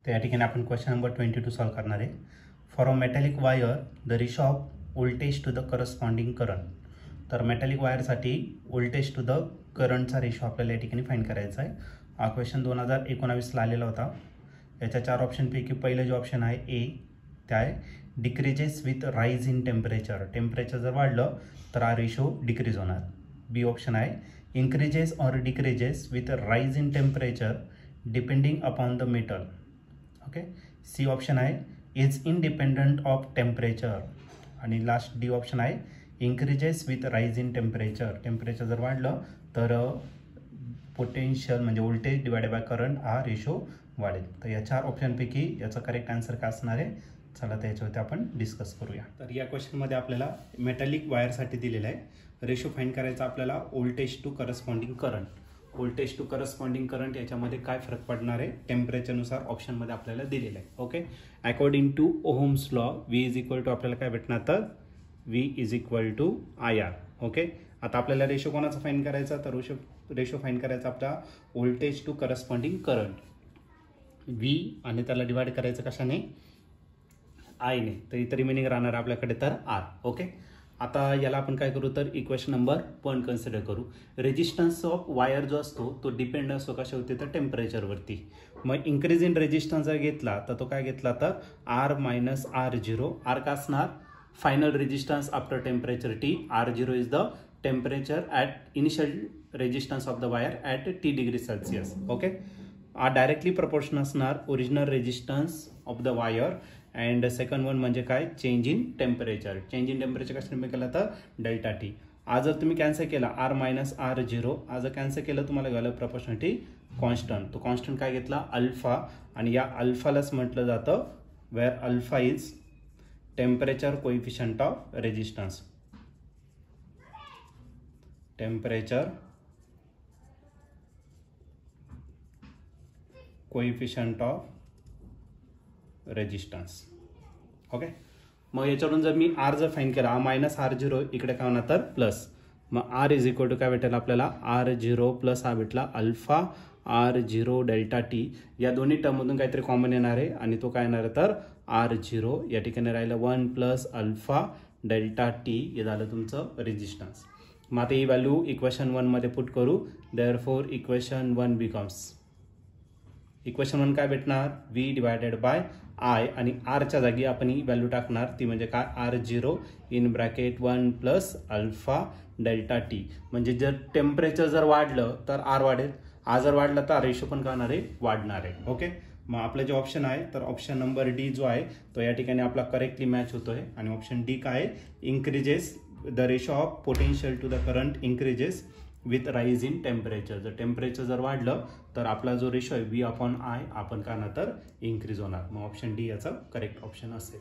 तर या ठिकाणी आपण क्वेश्चन नंबर 22 सॉल्व करणार आहे. For a metallic wire the ratio of voltage to the corresponding current. तर मेटॅलिक वायरसाठी व्होल्टेज टू द करंटचा रेशो आपल्याला या ठिकाणी फाइंड करायचा आहे. हा क्वेश्चन 2019ला आलेला होता. याच्या 4 ऑप्शनपैकी पहिलं जे ऑप्शन आहे ए ते आहे decreases with rise in temperature. Temperature जर वाढलं तर हा रेशो डिक्रीज होणार. बी ऑप्शन आहे increases or decreases with rise in temperature depending upon the metal. Okay. C option आहे इज इंडिपेंडंट ऑफ टेम्परेचर. आणि लास्ट डी ऑप्शन आहे increases with rise in temperature. Temperature जर वाढलं तर potential म्हणजे voltage divided by current हा ratio वाढेल. तर या 4 ऑप्शनपैकी याचा करेक्ट आन्सर काय असणार आहे, चला तर याच्यावरती आपण डिस्कस करूया. तर या क्वेश्चनमध्ये आपल्याला मेटॅलिक वायरसाठी दिलेलं आहे रेशो फाइंड करायचा आपल्याला voltage to corresponding current. Voltage to corresponding current याच्यामध्ये काय फरक पडणार आहे टेम्परेचरनुसार ऑप्शनमध्ये आपल्याला दिलेलं आहे. Okay. According to Ohm's law V is equal to आपल्याला काय भेटणार तर V is equal to I R. Okay. आता आपल्याला रेशो कोणाचा फाइंड करायचा तर रेशो फाइंड करायचा आपला voltage to corresponding current V आणि त्याला डिवाइड करायचं कशाने आयने. तर इतर रिमेनिंग राहणार आपल्याकडे तर आर. ओके. आता याला आपण काय करू तर इक्वेशन नंबर 1 कन्सिडर करू. रेजिस्टन्स ऑफ वायर जो असतो तो डिपेंड असतो कशावरती तर टेम्परेचरवरती. मग इन्क्रीज इन रेजिस्टन्स जर घेतला तर तो काय घेतला तर आर मायनस R0. आर का असणार final resistance after temperature T. R0 is the temperature at initial resistance of the wire at T degree Celsius. Okay. R directly proportion असणार original resistance of the wire and second one म्हणजे काय change in temperature. Change in temperature कशाने केलं तर delta T. आज जर तुम्ही cancel केला आर मायनस R0 आज जर कॅन्सल केलं तुम्हाला गेलं प्रपोर्शनॅलिटी कॉन्स्टंट. तो कॉन्स्टंट काय घेतला अल्फा आणि या अल्फालाच म्हटलं जातं where alpha is temperature coefficient of resistance. Temperature coefficient of resistance. Okay. मग याच्यावरून जर मी आर जर फाइंड केला मायनस R0 इकडे काय होणार तर प्लस. मग आर इज इक्वल टू काय भेटेल आपल्याला R0 प्लस हा भेटला अल्फा R0 डेल्टा टी. या दोन्ही टर्ममधून काहीतरी कॉमन येणार आहे आणि तो काय येणार आहे तर R0. या ठिकाणी राहिलं 1 प्लस अल्फा डेल्टा टी. हे झालं तुमचं रेजिस्टन्स. मग आता ही व्हॅल्यू इक्वेशन 1 मध्ये पुट करू. देअरफॉर इक्वेशन 1 बिकम्स इक्वेशन 1 काय भेटणार व्ही डिवायडेड बाय आय आणि आरच्या जागी आपण ही व्हॅल्यू टाकणार ती म्हणजे काय R0 in bracket 1 plus alpha delta T. म्हणजे जर टेम्परेचर जर वाढलं तर आर वाढेल. आर जर वाढला तर रेशो पण काय होणार आहे वाढणार आहे. ओके. मग आपलं जे ऑप्शन आहे तर ऑप्शन नंबर डी जो आहे तो या ठिकाणी आपला करेक्टली मॅच होतोय. आणि ऑप्शन डी काय आहे increases the ratio of potential to the current increases with rise in temperature. जर टेम्परेचर जर वाढलं तर आपला जो रेशो आहे व्ही अपॉन आय आपण काय ना तर इन्क्रीज होणार. मग ऑप्शन डी याचा करेक्ट ऑप्शन असेल.